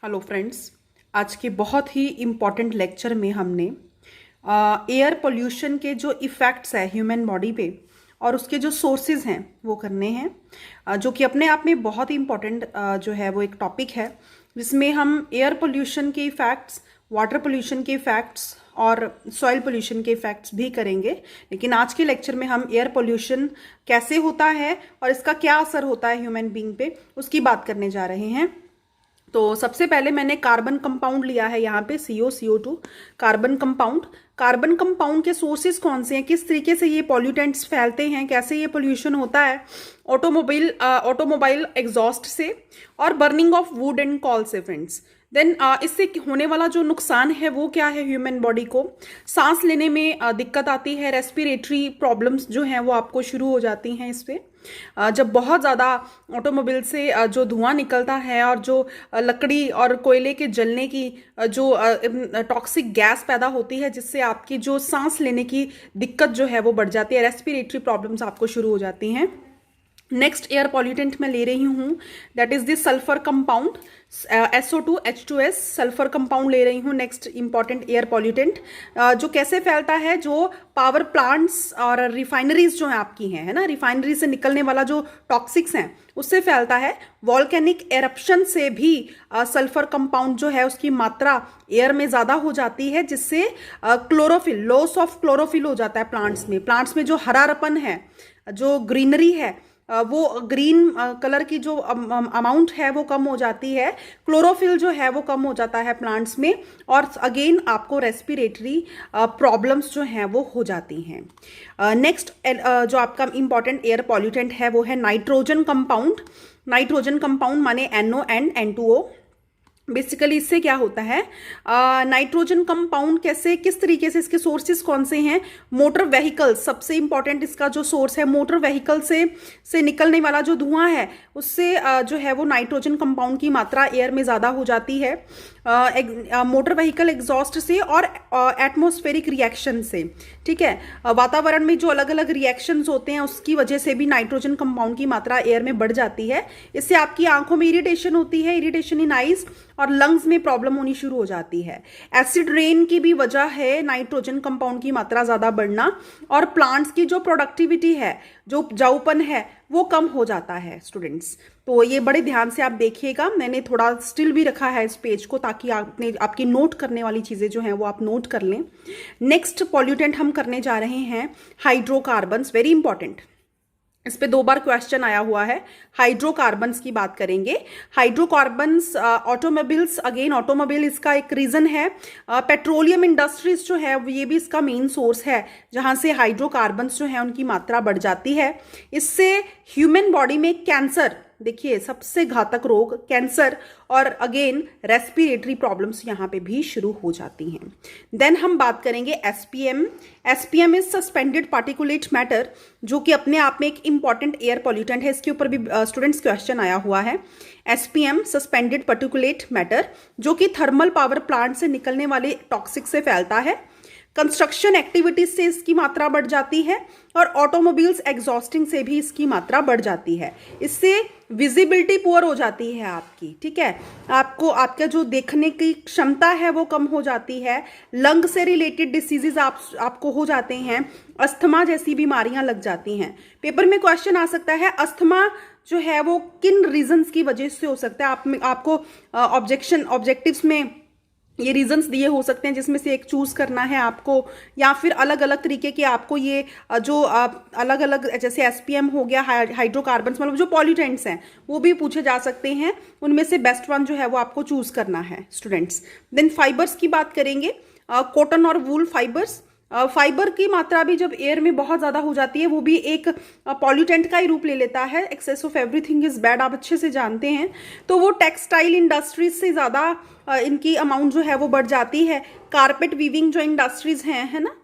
Hello friends, आज के बहुत ही इम्पॉर्टेंट लेक्चर में हमने एयर पोल्यूशन के जो इफ़ेक्ट्स है ह्यूमन बॉडी पे और उसके जो सोर्सेज हैं वो करने हैं, जो कि अपने आप में बहुत ही इम्पॉर्टेंट जो है वो एक टॉपिक है, जिसमें हम एयर पोल्यूशन के इफ़ेक्ट्स, वाटर पोल्यूशन के इफ़ेक्ट्स और सॉइल पोल्यूशन के इफ़ेक्ट्स भी करेंगे। लेकिन आज के लेक्चर में हम एयर पोल्यूशन कैसे होता है और इसका क्या असर होता है ह्यूमन बीइंग पे, उसकी बात करने जा रहे हैं। तो सबसे पहले मैंने कार्बन कंपाउंड लिया है यहाँ पे CO2 कार्बन कंपाउंड के सोर्सेज कौन से हैं, किस तरीके से ये पॉल्यूटेंट्स फैलते हैं, कैसे ये पोल्यूशन होता है ऑटोमोबाइल एग्जॉस्ट से और burning of would and call से फ्रेंड्स। देन इससे होने वाला जो नुकसान है वो क्या है, ह्यूमन बॉडी को सांस लेने में दिक्कत आती है, रेस्पिरेटरी प्रॉब्लम्स जो हैं वो आपको शुरू हो जाती हैं इससे। जब बहुत ज़्यादा ऑटोमोबाइल से जो धुआं निकलता है और जो लकड़ी और कोयले के जलने की जो टॉक्सिक गैस पैदा होती है, जिससे आपकी जो सांस लेने की दिक्कत जो है वो बढ़ जाती है, रेस्पिरेटरी प्रॉब्लम्स आपको शुरू हो जाती हैं। नेक्स्ट एयर पॉल्यूटेंट मैं ले रही हूँ, that is this sulphur compound SO2H2S sulphur compound ले रही हूँ। नेक्स्ट इंपॉर्टेंट एयर पॉल्यूटेंट जो कैसे फैलता है, जो पावर प्लांट्स और रिफाइनरीज जो है आपकी हैं, है ना, रिफाइनरी से निकलने वाला जो टॉक्सिक्स हैं उससे फैलता है। वॉल्केनिक एरप्शन से भी सल्फर कंपाउंड जो है उसकी मात्रा एयर में ज़्यादा हो जाती है, जिससे क्लोरोफिल, लॉस ऑफ क्लोरोफिल हो जाता है प्लांट्स में जो हरापन है, जो ग्रीनरी है, वो ग्रीन कलर की जो अमाउंट है वो कम हो जाती है, क्लोरोफिल जो है वो कम हो जाता है प्लांट्स में, और अगेन आपको रेस्पिरेटरी प्रॉब्लम्स जो हैं वो हो जाती हैं। नेक्स्ट जो आपका इंपॉर्टेंट एयर पॉल्यूटेंट है वो है नाइट्रोजन कंपाउंड माने NO एंड N2O। बेसिकली इससे क्या होता है, नाइट्रोजन कंपाउंड कैसे, किस तरीके से, इसके सोर्सेज कौन से हैं, मोटर व्हीकल्स, सबसे इंपॉर्टेंट इसका जो सोर्स है मोटर व्हीकल से निकलने वाला जो धुआं है उससे जो है वो नाइट्रोजन कंपाउंड की मात्रा एयर में ज़्यादा हो जाती है, मोटर व्हीकल एग्जॉस्ट से और एटमॉस्फेरिक रिएक्शन से। ठीक है, वातावरण में जो अलग अलग रिएक्शंस होते हैं उसकी वजह से भी नाइट्रोजन कंपाउंड की मात्रा एयर में बढ़ जाती है। इससे आपकी आंखों में इरिटेशन होती है, इरिटेशन इन आइज, और लंग्स में प्रॉब्लम होनी शुरू हो जाती है। एसिड रेन की भी वजह है नाइट्रोजन कंपाउंड की मात्रा ज़्यादा बढ़ना, और प्लांट्स की जो प्रोडक्टिविटी है, जो उपजाऊपन है, वो कम हो जाता है स्टूडेंट्स। तो ये बड़े ध्यान से आप देखिएगा, मैंने थोड़ा स्टिल भी रखा है इस पेज को ताकि आपकी नोट करने वाली चीज़ें जो हैं वो आप नोट कर लें। नेक्स्ट पॉल्यूटेंट हम करने जा रहे हैं हाइड्रोकार्बन्स, वेरी इंपॉर्टेंट, इस पे 2 बार क्वेश्चन आया हुआ है। हाइड्रोकार्बन्स की बात करेंगे। हाइड्रोकार्बन्स ऑटोमोबाइल्स, अगेन ऑटोमोबाइल इसका एक रीजन है। पेट्रोलियम इंडस्ट्रीज जो है ये भी इसका मेन सोर्स है, जहां से हाइड्रोकार्बन्स जो है उनकी मात्रा बढ़ जाती है। इससे ह्यूमन बॉडी में कैंसर, देखिए सबसे घातक रोग कैंसर, और अगेन रेस्पिरेटरी प्रॉब्लम्स यहाँ पे भी शुरू हो जाती हैं। देन हम बात करेंगे SPM is suspended particulate matter, जो कि अपने आप में एक इंपॉर्टेंट एयर पॉल्यूटेंट है। इसके ऊपर भी स्टूडेंट्स क्वेश्चन आया हुआ है। SPM सस्पेंडेड पार्टिकुलेट मैटर, जो कि थर्मल पावर प्लांट से निकलने वाले टॉक्सिक से फैलता है, कंस्ट्रक्शन एक्टिविटीज से इसकी मात्रा बढ़ जाती है, और ऑटोमोबाइल्स एग्जॉस्टिंग से भी इसकी मात्रा बढ़ जाती है। इससे विजिबिलिटी पुअर हो जाती है आपकी, ठीक है, आपका जो देखने की क्षमता है वो कम हो जाती है, लंग से रिलेटेड डिसीजेज आपको हो जाते हैं, अस्थमा जैसी बीमारियां लग जाती हैं। पेपर में क्वेश्चन आ सकता है अस्थमा जो है वो किन रीजंस की वजह से हो सकता है, आपको ऑब्जेक्टिव्स में ये रीजंस दिए हो सकते हैं, जिसमें से एक चूज करना है आपको, या फिर अलग अलग तरीके के आपको ये जो अलग अलग, जैसे SPM हो गया, हाइड्रोकार्बन्स, मतलब जो पॉल्यूटेंट्स हैं वो भी पूछे जा सकते हैं, उनमें से बेस्ट वन जो है वो आपको चूज करना है स्टूडेंट्स। देन फाइबर्स की बात करेंगे, कॉटन और वूल फाइबर्स, फाइबर की मात्रा भी जब एयर में बहुत ज़्यादा हो जाती है वो भी एक पॉल्यूटेंट का ही रूप ले लेता है। Excess of everything is bad, आप अच्छे से जानते हैं। तो वो टेक्सटाइल इंडस्ट्रीज से ज़्यादा इनकी अमाउंट जो है वो बढ़ जाती है। कारपेट वीविंग जो इंडस्ट्रीज हैं, है ना,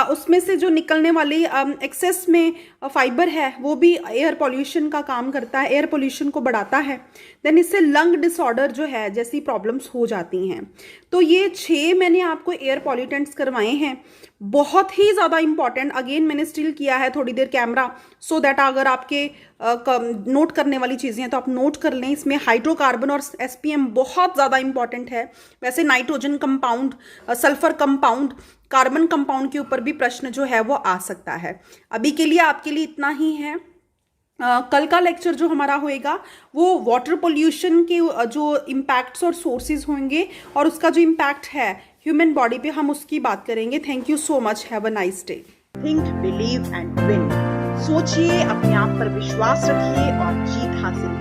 उसमें से जो निकलने वाली एक्सेस में फाइबर है वो भी एयर पॉल्यूशन का काम करता है, एयर पॉल्यूशन को बढ़ाता है। देन इससे लंग डिसऑर्डर जो है जैसी प्रॉब्लम्स हो जाती हैं। तो ये 6 मैंने आपको एयर पॉल्यूटेंट्स करवाए हैं, बहुत ही ज़्यादा इंपॉर्टेंट। अगेन मैंने स्टिल किया है थोड़ी देर कैमरा, सो दैट अगर आपके नोट करने वाली चीज़ें हैं तो आप नोट कर लें। इसमें हाइड्रोकार्बन और एसपीएम बहुत ज़्यादा इंपॉर्टेंट है। वैसे nitrogen compound, sulphur compound, carbon compound के ऊपर भी प्रश्न जो है वो आ सकता है। अभी के लिए आपके लिए इतना ही है। कल का लेक्चर जो हमारा होएगा वो वाटर पोल्यूशन के जो इम्पैक्ट्स और सोर्सेज होंगे और उसका जो इम्पैक्ट है ह्यूमन बॉडी पे, हम उसकी बात करेंगे। Thank you so much, have a nice day. Think, believe and win. सोचिए, अपने आप पर विश्वास रखिए और जीत हासिल